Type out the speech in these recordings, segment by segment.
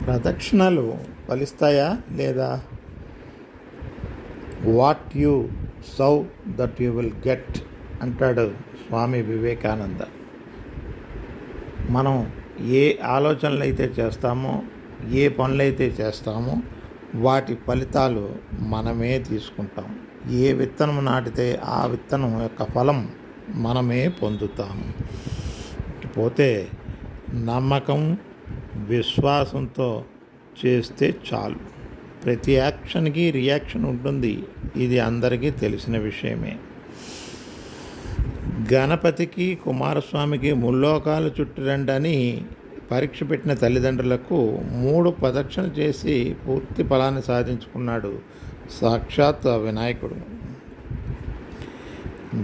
ప్రదక్షిణలు ఫలిస్తాయా లేదా? What you సౌ దట్ యు విల్ గెట్ అంటాడు స్వామి వివేకానంద. మనం ఏ ఆలోచనలు అయితే చేస్తామో, ఏ పనులైతే చేస్తామో వాటి ఫలితాలు మనమే తీసుకుంటాం. ఏ విత్తనం నాటితే ఆ విత్తనం యొక్క ఫలం మనమే పొందుతాము. పోతే నమ్మకం, విశ్వాసంతో చేస్తే చాలు. ప్రతి యాక్షన్కి రియాక్షన్ ఉంటుంది. ఇది అందరికీ తెలిసిన విషయమే. గణపతికి, కుమారస్వామికి ముల్లోకాలు చుట్టిరండని పరీక్ష పెట్టిన తల్లిదండ్రులకు 3 ప్రదక్షిణ చేసి పూర్తి ఫలాన్ని సాధించుకున్నాడు సాక్షాత్ వినాయకుడు.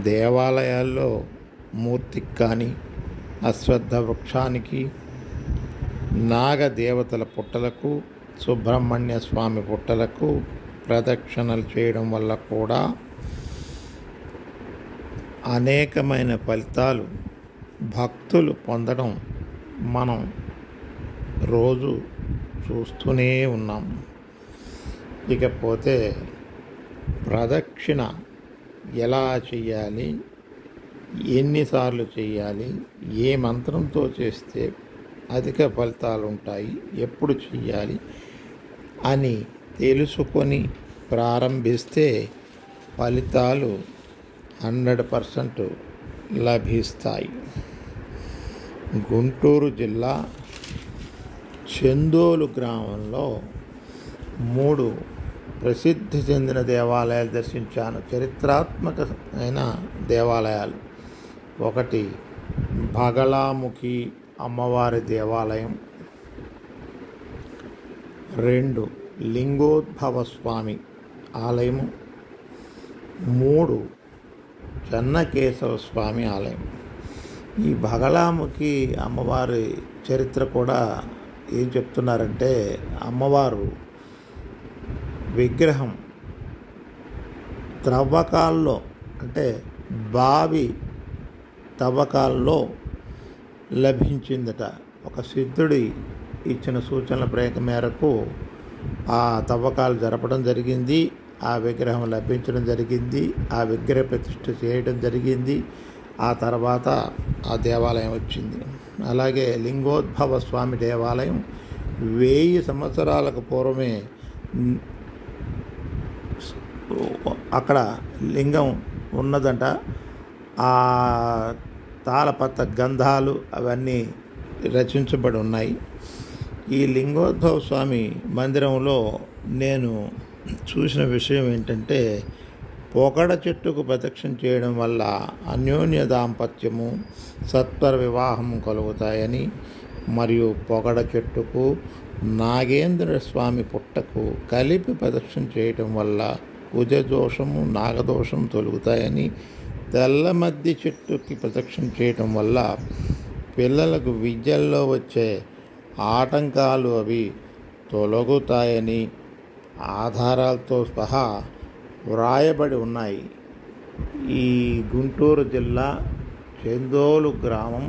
దేవాలయాల్లో మూర్తికి కానీ, అశ్వత్థ వృక్షానికి, నాగదేవతల పుట్టలకు, సుబ్రహ్మణ్య స్వామి పుట్టలకు ప్రదక్షిణలు చేయడం వల్ల కూడా అనేకమైన ఫలితాలు భక్తులు పొందడం మనం రోజు చూస్తూనే ఉన్నాం. ఇకపోతే ప్రదక్షిణ ఎలా చేయాలి, ఎన్నిసార్లు చేయాలి, ఏ మంత్రంతో చేస్తే అధిక ఫలితాలు ఉంటాయి, ఎప్పుడు చేయాలి అని తెలుసుకొని ప్రారంభిస్తే ఫలితాలు 100% లభిస్తాయి. గుంటూరు జిల్లా చందోలు గ్రామంలో 3 ప్రసిద్ధి చెందిన దేవాలయాలు దర్శించాను. చరిత్రాత్మకమైన దేవాలయాలు. 1 బగళాముఖి అమ్మవారి దేవాలయం, 2 లింగోద్భవ స్వామి ఆలయము, 3 చెన్నకేశవ స్వామి ఆలయం. ఈ బగళాముఖి అమ్మవారి చరిత్ర కూడా ఏం చెప్తున్నారంటే, అమ్మవారు విగ్రహం త్రవ్వకాల్లో, అంటే బావి తవ్వకాల్లో లభించిందట. ఒక సిద్ధుడి ఇచ్చిన సూచనల మేరకు ఆ తవ్వకాలు జరపడం జరిగింది. ఆ విగ్రహం లభించడం జరిగింది. ఆ విగ్రహ ప్రతిష్ఠ చేయడం జరిగింది. ఆ తర్వాత ఆ దేవాలయం వచ్చింది. అలాగే లింగోద్భవ స్వామి దేవాలయం 1000 సంవత్సరాలకు పూర్వమే అక్కడ లింగం ఉన్నదంట. ఆ తాళపత్ర గంధాలు అవన్నీ రచించబడి ఉన్నాయి. ఈ లింగోద్భవ స్వామి మందిరంలో నేను చూసిన విషయం ఏంటంటే, పొగడ చెట్టుకు ప్రదక్షిణ చేయడం వల్ల అన్యోన్య దాంపత్యము, సత్వర వివాహం కలుగుతాయని, మరియు పొగడ చెట్టుకు, నాగేంద్ర స్వామి పుట్టకు కలిపి ప్రదక్షిణ చేయడం వల్ల కుజదోషము, నాగదోషం తొలుగుతాయని, తెల్ల మద్ది చెట్టుకి ప్రదక్షిణ చేయడం వల్ల పిల్లలకు విద్యల్లో వచ్చే ఆటంకాలు అవి తొలగుతాయని ఆధారాలతో సహా వ్రాయబడి ఉన్నాయి. ఈ గుంటూరు జిల్లా చందోలు గ్రామం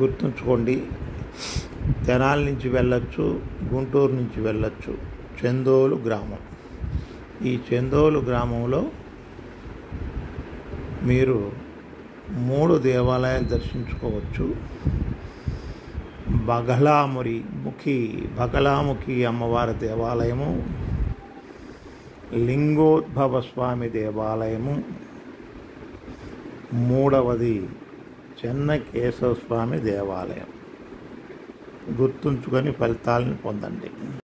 గుర్తుంచుకోండి. తెనాలి నుంచి వెళ్ళొచ్చు, గుంటూరు నుంచి వెళ్ళొచ్చు. చందోలు గ్రామం. ఈ చందోలు గ్రామంలో మీరు 3 దేవాలయాలు దర్శించుకోవచ్చు. బగళాముఖి అమ్మవారి దేవాలయము, లింగోద్భవ స్వామి దేవాలయము, 3వది చెన్నకేశవ స్వామి దేవాలయం. గుర్తుంచుకొని ఫలితాలను పొందండి.